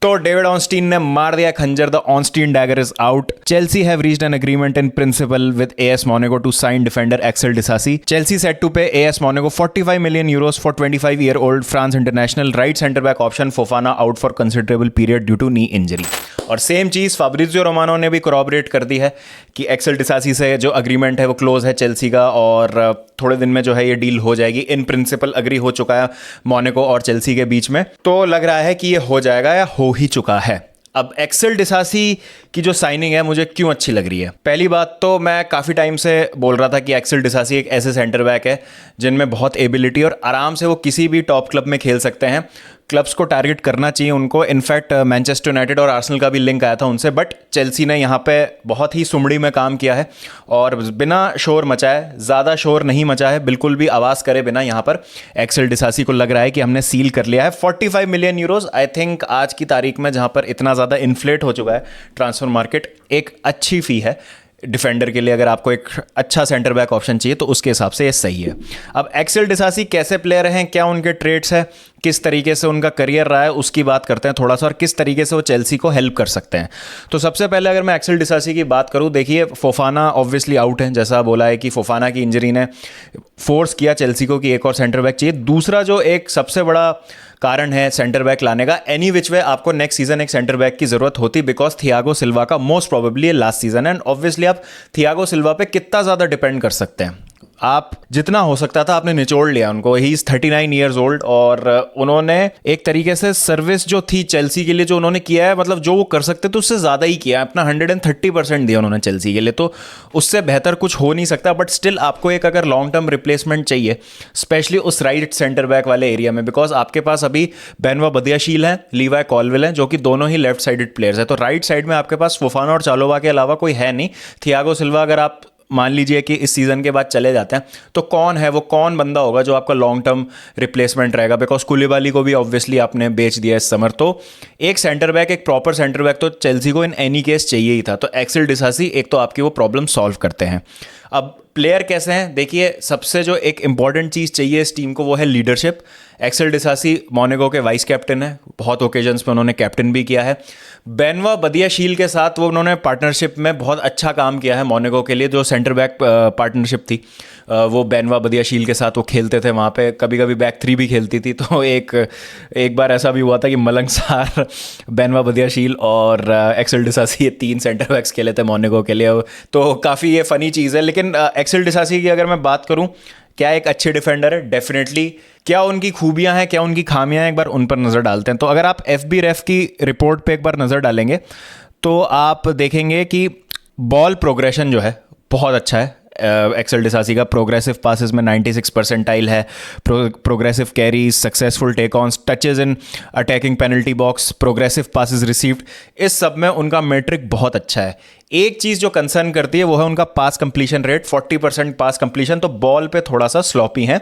तो डेविड ऑनस्टीन ने मार दिया खंजर, the Ornstein dagger is out. Chelsea have reached an agreement in principle with AS Monaco to sign defender Axel Disasi. Chelsea set to pay AS Monaco 45 million euros for 25-year-old France international right centre back option Fofana out for considerable period due to knee injury. और same चीज Fabrizio Romano ने भी कोरॉबरेट कर दी है कि Excel डिसासी से जो agreement है वो क्लोज है चेल्सी का, और थोड़े दिन में जो है ये डील हो जाएगी। इन प्रिंसिपल अग्री हो चुका है मोनाको और चेल्सी के बीच में, तो लग रहा है कि ये हो जाएगा या हो ही चुका है। अब एक्सेल डिसासी की जो साइनिंग है मुझे क्यों अच्छी लग रही है? पहली बात तो मैं काफ़ी टाइम से बोल रहा था कि एक्सेल डिसासी एक ऐसे सेंटर बैक है जिनमें बहुत एबिलिटी और आराम से वो किसी भी टॉप क्लब में खेल सकते हैं। क्लब्स को टारगेट करना चाहिए उनको। इनफैक्ट मैनचेस्टर यूनाइटेड और आर्सेनल का भी लिंक आया था उनसे, बट चेल्सी ने यहाँ पे बहुत ही सुमड़ी में काम किया है और बिना शोर मचाए, ज़्यादा शोर नहीं मचा है, बिल्कुल भी आवाज़ करे बिना यहाँ पर एक्सेल डिसासी को लग रहा है कि हमने सील कर लिया है। 45 million euros आई थिंक आज की तारीख में जहाँ पर इतना ज़्यादा इन्फ्लेट हो चुका है ट्रांसफर मार्केट, एक अच्छी फ़ी है डिफेंडर के लिए। अगर आपको एक अच्छा सेंटर बैक ऑप्शन चाहिए तो उसके हिसाब से ये सही है। अब एक्सेल डिसासी कैसे प्लेयर हैं, क्या उनके ट्रेड्स हैं, किस तरीके से उनका करियर रहा है, उसकी बात करते हैं थोड़ा सा, और किस तरीके से वो चेल्सी को हेल्प कर सकते हैं। तो सबसे पहले अगर मैं एक्सेल डिसासी की बात करूं, देखिए फोफाना ऑब्वियसली आउट है, जैसा बोला है कि फोफाना की इंजरी ने फोर्स किया चेल्सी को कि एक और सेंटर बैक चाहिए। दूसरा जो एक सबसे बड़ा कारण है सेंटर बैक लाने का, एनी विच वे आपको नेक्स्ट सीजन एक सेंटर बैक की जरूरत होती, बिकॉज थियागो सिल्वा का मोस्ट प्रोबेबली लास्ट सीजन है। एंड ऑब्वियसली आप थियागो सिल्वा पे कितना ज़्यादा डिपेंड कर सकते हैं? आप जितना हो सकता था आपने निचोड़ लिया उनको। ही इज 39 years old और उन्होंने एक तरीके से सर्विस जो थी चेल्सी के लिए जो उन्होंने किया है, मतलब जो वो कर सकते थे उससे ज़्यादा ही किया, अपना 130% दिया उन्होंने चेल्सी के लिए, तो उससे बेहतर कुछ हो नहीं सकता। बट स्टिल आपको एक अगर लॉन्ग टर्म रिप्लेसमेंट चाहिए, स्पेशली उस राइट सेंटर बैक वाले एरिया में, बिकॉज आपके पास अभी बेनवा बदियाशील है, लीवाई कॉलविल है, जो कि दोनों ही लेफ्ट साइडेड प्लेयर्स है। तो राइट साइड में आपके पास फोफाना और चालोबा के अलावा कोई है नहीं। थियागो सिल्वा अगर आप मान लीजिए कि इस सीजन के बाद चले जाते हैं तो कौन है वो, कौन बंदा होगा जो आपका लॉन्ग टर्म रिप्लेसमेंट रहेगा? बिकॉज कुलिबाली को भी ऑब्वियसली आपने बेच दिया इस समर। तो एक सेंटर बैक, एक प्रॉपर सेंटर बैक तो चेल्सी को इन एनी केस चाहिए ही था। तो एक्सेल डिसासी एक तो आपकी वो प्रॉब्लम सॉल्व करते हैं। अब प्लेयर कैसे हैं, देखिए सबसे जो एक इंपॉर्टेंट चीज़ चाहिए इस टीम को वो है लीडरशिप। एक्सेल डिसासी मोनाको के वाइस कैप्टन है, बहुत ओकेजन्स पे उन्होंने कैप्टन भी किया है। बेनवा बदियाशील के साथ वो उन्होंने पार्टनरशिप में बहुत अच्छा काम किया है मोनाको के लिए। जो सेंटर बैक पार्टनरशिप थी वो बेनवा बदियाशील के साथ वो खेलते थे वहाँ पे, कभी कभी बैक थ्री भी खेलती थी। तो एक बार ऐसा भी हुआ था कि मलंग सार, बेनवा बदियाशील और एक्सेल डिसासी ये 3 सेंटर बैक्स खेले थे मोनाको के लिए। तो काफ़ी ये फ़नी चीज़ है। लेकिन एक्सेल डिसासी की अगर मैं बात करूँ, क्या एक अच्छे डिफेंडर है? डेफिनेटली। क्या उनकी खूबियां हैं, क्या उनकी खामियां हैं, एक बार उन पर नज़र डालते हैं। तो अगर आप FBref की रिपोर्ट पे एक बार नज़र डालेंगे तो आप देखेंगे कि बॉल प्रोग्रेशन जो है बहुत अच्छा है एक्सेल डिसासी का। प्रोग्रेसिव पासेस में 96 परसेंटाइल है, progressive carries, successful take ons, touches in attacking penalty box, progressive passes received, इस सब में उनका मेट्रिक बहुत अच्छा है। एक चीज़ जो कंसर्न करती है वो है उनका पास कंप्लीशन रेट, 40% पास कंप्लीशन, तो बॉल पे थोड़ा सा स्लॉपी है।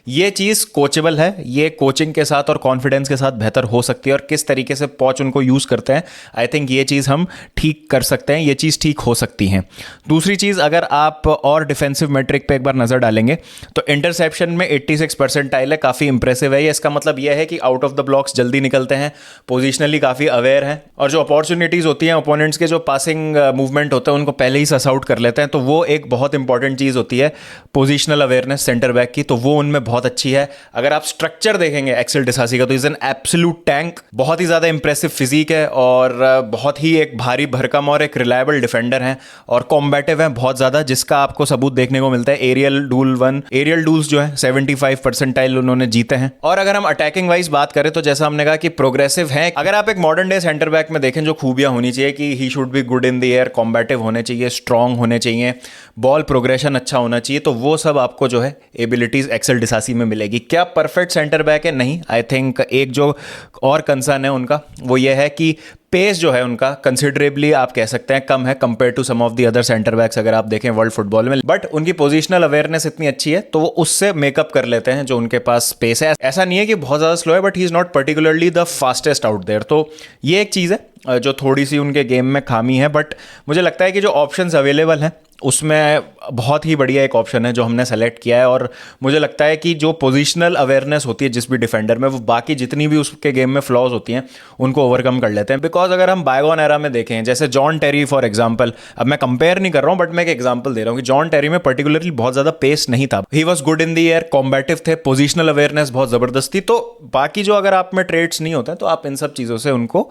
ये चीज़ कोचेबल है, ये कोचिंग के साथ और कॉन्फिडेंस के साथ बेहतर हो सकती है। और किस तरीके से पॉच उनको यूज़ करते हैं, आई थिंक ये चीज़ हम ठीक कर सकते हैं, ये चीज़ ठीक हो सकती है। दूसरी चीज़, अगर आप और डिफेंसिव मैट्रिक पे एक बार नज़र डालेंगे तो इंटरसेप्शन में 86 परसेंटाइल है, काफ़ी इंप्रेसिव है ये। इसका मतलब यह है कि आउट ऑफ द ब्लॉक्स जल्दी निकलते हैं, पोजिशनली काफ़ी अवेयर हैं, और जो अपॉर्चुनिटीज़ होती हैं ओपोनेंट्स के जो पासिंग मूवमेंट होते हैं उनको पहले ही सस आउट कर लेते हैं। तो वो एक बहुत इंपॉर्टेंट चीज़ होती है पोजिशनल अवेयरनेस सेंटर बैक की, तो वो उनमें बहुत अच्छी है। अगर आप स्ट्रक्चर देखेंगे एक्सेल डिसासी का तो इज एन एब्सोल्यूट टैंक, बहुत ही ज़्यादा इंप्रेसिव फिजिक है और बहुत ही एक भारी भरकम और एक रिलायबल डिफेंडर हैं और कॉम्बैटिव हैं बहुत ज़्यादा, जिसका आपको सबूत देखने को मिलता है। एरियल डूल्स जो है 75 परसेंटाइल उन्होंने जीते हैं। और अगर हम अटैकिंग वाइज बात करें तो जैसा हमने कहा कि प्रोग्रेसिव है। अगर आप एक मॉडर्न डे सेंटर बैक में देखें जो खूबियां होनी चाहिए कि he should be good in the air, combative होने चाहिए, स्ट्रॉन्ग होने चाहिए, बॉल प्रोग्रेशन अच्छा होना चाहिए, तो वो सब आपको जो है एबिलिटीज एक्सेल डिसासी में मिलेगी। क्या परफेक्ट सेंटर बैक है? नहीं। आई थिंक एक जो और कंसर्न है उनका वो ये है कि पेस जो है उनका कंसिडरेबली आप कह सकते हैं कम है compare to some of the other centre backs अगर आप देखें वर्ल्ड फुटबॉल में, बट उनकी पोजिशनल अवेयरनेस इतनी अच्छी है तो वो उससे मेकअप कर लेते हैं जो उनके पास पेस है। ऐसा नहीं है कि बहुत ज़्यादा स्लो है, but he is not particularly the fastest out there. तो ये एक चीज़ है जो थोड़ी सी उनके गेम में खामी है, बट मुझे लगता है कि जो ऑप्शंस अवेलेबल हैं उसमें बहुत ही बढ़िया एक ऑप्शन है जो हमने सेलेक्ट किया है। और मुझे लगता है कि जो पोजीशनल अवेयरनेस होती है जिस भी डिफेंडर में, वो बाकी जितनी भी उसके गेम में फ्लॉज होती हैं उनको ओवरकम कर लेते हैं। बिकॉज अगर हम बायगॉन एरा में देखें, जैसे जॉन टेरी फॉर एग्जांपल, अब मैं कंपेयर नहीं कर रहा हूँ बट मैं एक एग्जांपल दे रहा हूँ कि जॉन टेरी में पर्टिकुलरली बहुत ज़्यादा पेस नहीं था, he was good in the air, combative थे, पोजिशनल अवेयरनेस बहुत ज़बरदस्त थी। तो बाकी जो अगर आप में ट्रेड्स नहीं होते हैं तो आप इन सब चीज़ों से उनको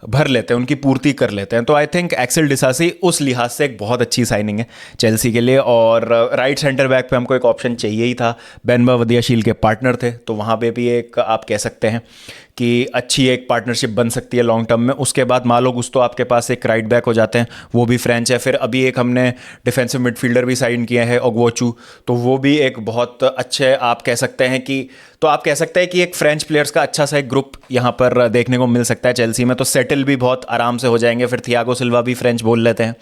भर लेते हैं, उनकी पूर्ति कर लेते हैं। तो आई थिंक एक्सेल डिसासी उस लिहाज से एक बहुत अच्छी साइनिंग है चेल्सी के लिए। और राइट सेंटर बैक पे हमको एक ऑप्शन चाहिए ही था, बेनबा वदियाशील के पार्टनर थे, तो वहाँ पे भी एक आप कह सकते हैं कि अच्छी एक पार्टनरशिप बन सकती है लॉन्ग टर्म में। उसके बाद मालो गुस्तो आपके पास एक राइट बैक हो जाते हैं, वो भी फ्रेंच है। फिर अभी एक हमने डिफेंसिव मिडफील्डर भी साइन किया है ओग्वोचू, तो वो भी एक बहुत अच्छे आप कह सकते हैं कि, तो आप कह सकते हैं कि एक फ्रेंच प्लेयर्स का अच्छा सा एक ग्रुप यहाँ पर देखने को मिल सकता है चेल्सी में। तो सेटल भी बहुत आराम से हो जाएंगे, फिर थियागो सिल्वा भी फ्रेंच बोल लेते हैं,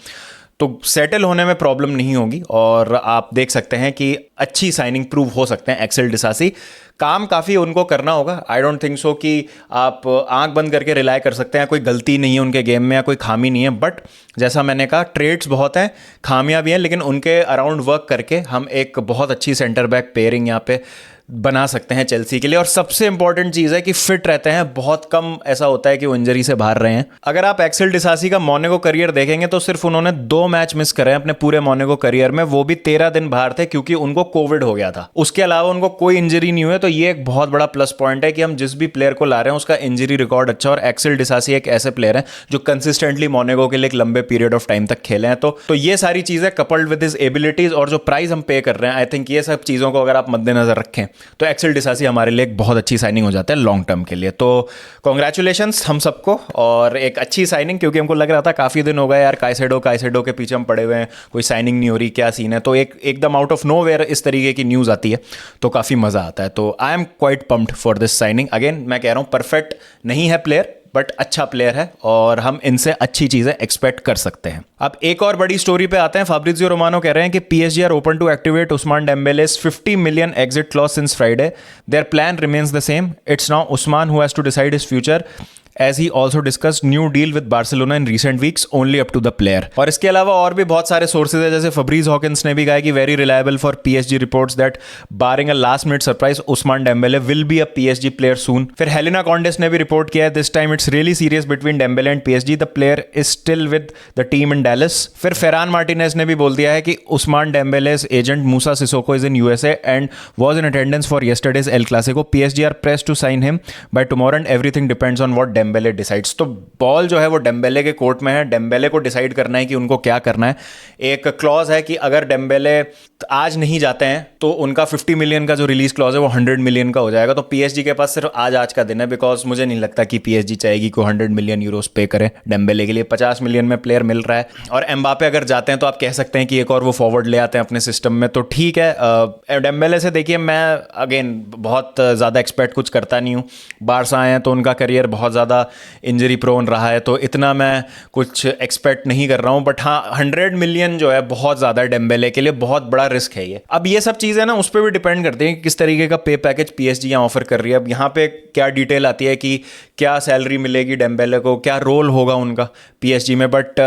तो सेटल होने में प्रॉब्लम नहीं होगी। और आप देख सकते हैं कि अच्छी साइनिंग प्रूव हो सकते हैं एक्सेल डिसासी। काम काफ़ी उनको करना होगा, आई डोंट थिंक सो कि आप आंख बंद करके रिलाई कर सकते हैं, कोई गलती नहीं है उनके गेम में या कोई खामी नहीं है। बट जैसा मैंने कहा ट्रेड्स बहुत हैं, खामियां भी हैं, लेकिन उनके अराउंड वर्क करके हम एक बहुत अच्छी सेंटर बैक पेयरिंग यहाँ पे बना सकते हैं चेल्सी के लिए। और सबसे इंपॉर्टेंट चीज़ है कि फिट रहते हैं, बहुत कम ऐसा होता है कि वो इंजरी से बाहर रहे हैं। अगर आप एक्सेल डिसासी का मोनेको करियर देखेंगे तो सिर्फ उन्होंने 2 मैच मिस करे हैं अपने पूरे मोनेको करियर में, वो भी 13 दिन बाहर थे क्योंकि उनको कोविड हो गया था। उसके अलावा उनको कोई इंजरी नहीं हुई। तो ये एक बहुत बड़ा प्लस पॉइंट है कि हम जिस भी प्लेयर को ला रहे हैं उसका इंजरी रिकॉर्ड अच्छा, और एक्सेल डिसासी एक ऐसे प्लेयर है जो कंसिस्टेंटली मोनेको के लिए एक लंबे पीरियड ऑफ टाइम तक खेले हैं। तो ये सारी चीज़ें कपल्ड विद हिज एबिलिटीज और जो प्राइस हम पे कर रहे हैं, आई थिंक ये सब चीज़ों को अगर आप मद्देनजर रखें तो एक्सेल डिसासी हमारे लिए एक बहुत अच्छी साइनिंग हो जाता है लॉन्ग टर्म के लिए। तो कॉन्ग्रेचुलेशंस हम सबको, और एक अच्छी साइनिंग, क्योंकि हमको लग रहा था काफ़ी दिन हो गए यार काइसेडो के पीछे हम पड़े हुए हैं, कोई साइनिंग नहीं हो रही, क्या सीन है। तो एकदम आउट ऑफ नोवेयर इस तरीके की न्यूज़ आती है तो काफ़ी मज़ा आता है। तो I am quite pumped for this signing. Again मैं कह रहा हूँ परफेक्ट नहीं है प्लेयर, बट अच्छा प्लेयर है और हम इनसे अच्छी चीजें एक्सपेक्ट कर सकते हैं। अब एक और बड़ी स्टोरी पे आते हैं। फाब्रिजियो रोमानो कह रहे हैं कि PSG are open to activate Ousmane Dembele's 50 million exit clause since Friday. Their plan remains the same. It's now Usman who has to decide his future, as he also discussed new deal with Barcelona in recent weeks, only up to the player. और इसके अलावा और भी बहुत सारे sources है, जैसे फब्रीज Hawkins ने भी कहा कि very reliable for PSG reports that barring a last minute surprise Ousmane Dembele will be a PSG player soon. फिर हेलेना कॉन्डेस ने भी रिपोर्ट किया है this time it's really serious between Dembele and PSG, the player is still with the team in Dallas. फिर Ferran Martinez ने भी बोल दिया है कि Ousmane Dembele's agent Moussa Sissoko is in USA and was in attendance for yesterday's El Clasico. PSG are pressed to sign him by tomorrow and everything depends on what Dembele decides. तो ball जो है वो Dembélé के court में है, Dembélé को decide करना है कि उनको क्या करना है। एक क्लॉज है कि अगर डेम्बेले आज नहीं जाते हैं तो उनका 50 मिलियन का जो रिलीज क्लॉज है वो 100 मिलियन का हो जाएगा। तो पीएसजी के पास सिर्फ आज का दिन है, बिकॉज मुझे नहीं लगता कि पीएसजी चाहेगी कि 100 मिलियन यूरोस पे करे डेम्बेले के लिए। 50 मिलियन में प्लेयर मिल रहा है, और एम्बापे अगर जाते हैं तो आप कह सकते हैं कि एक और वो फॉरवर्ड ले आते हैं अपने सिस्टम में, तो ठीक है। डेम्बेले से देखिए मैं अगेन बहुत ज़्यादा एक्सपेक्ट कुछ करता नहीं हूँ। बारसा आए हैं तो उनका करियर बहुत ज़्यादा इंजरी प्रोन रहा है, तो इतना मैं कुछ एक्सपेक्ट नहीं कर रहा हूँ। बट हाँ, 100 मिलियन जो है बहुत ज़्यादा है डेम्बेले के लिए, बहुत बड़ा रिस्क है ये। अब ये सब चीज़ें ना उस पर भी डिपेंड करती हैं कि किस तरीके का पे पैकेज पीएसजी यहाँ ऑफर कर रही है। अब यहाँ पे क्या डिटेल आती है कि क्या सैलरी मिलेगी डेम्बेले को, क्या रोल होगा उनका पीएसजी में। बट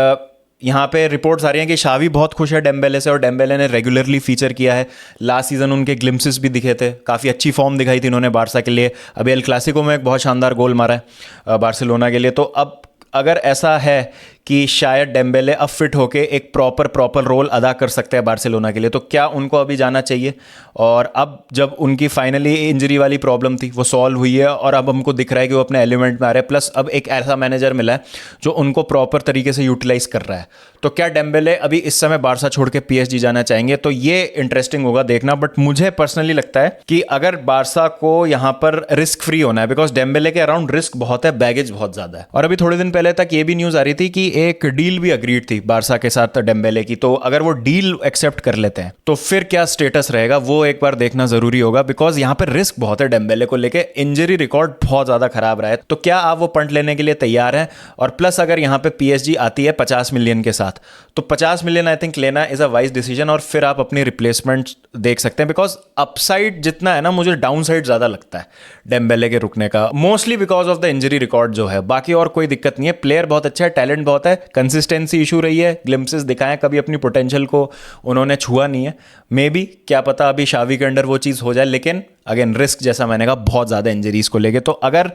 यहाँ पे रिपोर्ट्स आ रही हैं कि शावी बहुत खुश है डेम्बेले से, और डेम्बेले ने रेगुलरली फीचर किया है। लास्ट सीजन उनके ग्लिम्सेस भी दिखे थे, काफ़ी अच्छी फॉर्म दिखाई थी उन्होंने बारसा के लिए। अभी एल क्लासिको में एक बहुत शानदार गोल मारा है बार्सिलोना के लिए। तो अब अगर ऐसा है कि शायद डेम्बेले अब फिट होके एक प्रॉपर रोल अदा कर सकते हैं बार्सिलोना के लिए, तो क्या उनको अभी जाना चाहिए? और अब जब उनकी फाइनली इंजरी वाली प्रॉब्लम थी वो सॉल्व हुई है, और अब हमको दिख रहा है कि वो अपने एलिमेंट में आ रहे हैं, प्लस अब एक ऐसा मैनेजर मिला है जो उनको प्रॉपर तरीके से यूटिलाइज कर रहा है, तो क्या डेम्बेले अभी इस समय बारसा छोड़ के पीएसजी जाना चाहेंगे? तो ये इंटरेस्टिंग होगा देखना। बट मुझे पर्सनली लगता है कि अगर बारसा को यहाँ पर रिस्क फ्री होना है, बिकॉज डेम्बेले के अराउंड रिस्क बहुत है, बैगेज बहुत ज़्यादा है। और अभी थोड़े दिन पहले तक ये भी न्यूज़ आ रही थी कि एक डील भी अग्रीड थी बारसा के साथ डेम्बेले की, तो अगर वो डील एक्सेप्ट कर लेते हैं तो फिर क्या स्टेटस रहेगा वो एक बार देखना जरूरी होगा, बिकॉज यहाँ पर रिस्क बहुत है डेम्बेले को लेके, इंजरी रिकॉर्ड बहुत ज़्यादा खराब रहा है। तो क्या आप वो पंट लेने के लिए तैयार हैं? और प्लस अगर यहाँ पे PSG आती है 50 मिलियन के साथ, तो 50 मिलियन आई थिंक लेना इज़ अ वाइज डिसीजन, और फिर आप अपनी रिप्लेसमेंट देख सकते हैं, बिकॉज अपसाइड जितना है ना, मुझे डाउन साइड ज़्यादा लगता है डेम्बेले के रुकने का, mostly because of the injury record जो है। बाकी और कोई दिक्कत नहीं है, प्लेयर बहुत अच्छा है, टैलेंट बहुत है, कंसिस्टेंसी इशू रही है, ग्लिम्पसेस दिखाएं, कभी अपनी पोटेंशियल को उन्होंने छुआ नहीं है। मे बी क्या पता अभी शावी के अंडर वो चीज़ हो जाए, लेकिन अगेन रिस्क जैसा मैंने कहा बहुत ज़्यादा इंजरीज को लेके। तो अगर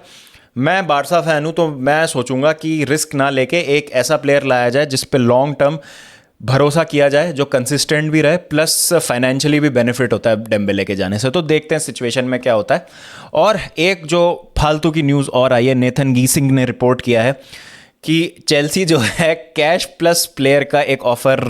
मैं बारसा फैन हूँ तो मैं सोचूंगा कि रिस्क ना लेके एक ऐसा प्लेयर लाया जाए जिस पे लॉन्ग टर्म भरोसा किया जाए, जो कंसिस्टेंट भी रहे, प्लस फाइनेंशियली भी बेनिफिट होता है डेम्बेले के जाने से। तो देखते हैं सिचुएशन में क्या होता है। और एक जो फालतू की न्यूज़ और आई है, नेथन गीसिंग ने रिपोर्ट किया है कि चेल्सी जो है कैश प्लस प्लेयर का एक ऑफर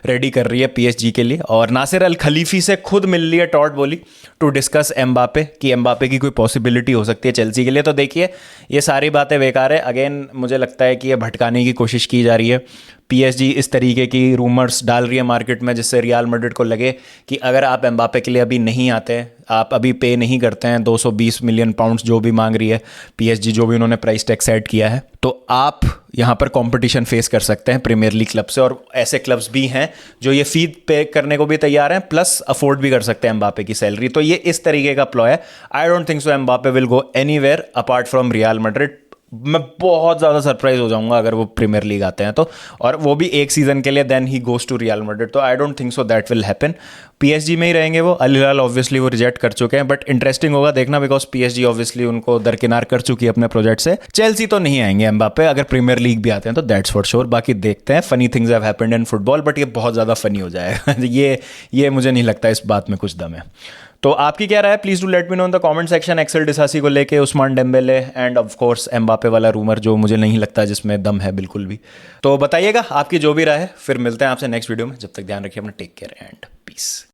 रेडी कर रही है PSG के लिए, और नासिर अल खलीफी से खुद मिल रही है टॉड बोली टू डिस्कस एम्बापे, कि एम्बापे की कोई पॉसिबिलिटी हो सकती है चेल्सी के लिए। तो देखिए ये सारी बातें बेकार है, अगेन मुझे लगता है कि ये भटकाने की कोशिश की जा रही है। PSG इस तरीके की रूमर्स डाल रही है मार्केट में जिससे रियल मैड्रिड को लगे कि अगर आप एम्बापे के लिए अभी नहीं आते, आप अभी पे नहीं करते हैं 220 मिलियन पाउंड्स जो भी मांग रही है PSG, जो भी उन्होंने प्राइस टैग सेट किया है, तो आप यहाँ पर कंपटीशन फेस कर सकते हैं प्रीमियर लीग क्लब से। और ऐसे क्लब्स भी हैं जो ये फी पे करने को भी तैयार हैं, प्लस अफोर्ड भी कर सकते हैं एम्बापे की सैलरी। तो ये इस तरीके का प्लॉय है। आई don't think so Mbappe will go anywhere apart from real Madrid. मैं बहुत ज़्यादा सरप्राइज हो जाऊंगा अगर वो प्रीमियर लीग आते हैं तो, और वो भी एक सीज़न के लिए, then he goes to Real Madrid. तो I don't think so that will happen. PSG में ही रहेंगे वो। अल हिलाल ऑब्वियसली वो रिजेक्ट कर चुके हैं, बट इंटरेस्टिंग होगा देखना, बिकॉज PSG ऑब्वियसली उनको दरकिनार कर चुकी है अपने प्रोजेक्ट से। चेल्सी तो नहीं आएंगे एम्बापे, अगर प्रीमियर लीग भी आते हैं तो दैट्स फॉर श्योर। बाकी देखते हैं, funny things have happened in football, but ये बहुत ज़्यादा फनी हो जाएगा ये मुझे नहीं लगता इस बात में कुछ दम है। तो आपकी क्या राय है? Please do let me know in the comment section. Axel Disasi को लेके, Ousmane Dembele and of course Mbappe वाला रूमर जो मुझे नहीं लगता जिसमें दम है बिल्कुल भी। तो बताइएगा आपकी जो भी राय है। फिर मिलते हैं आपसे नेक्स्ट वीडियो में। जब तक ध्यान रखिए अपना, टेक केयर एंड पीस।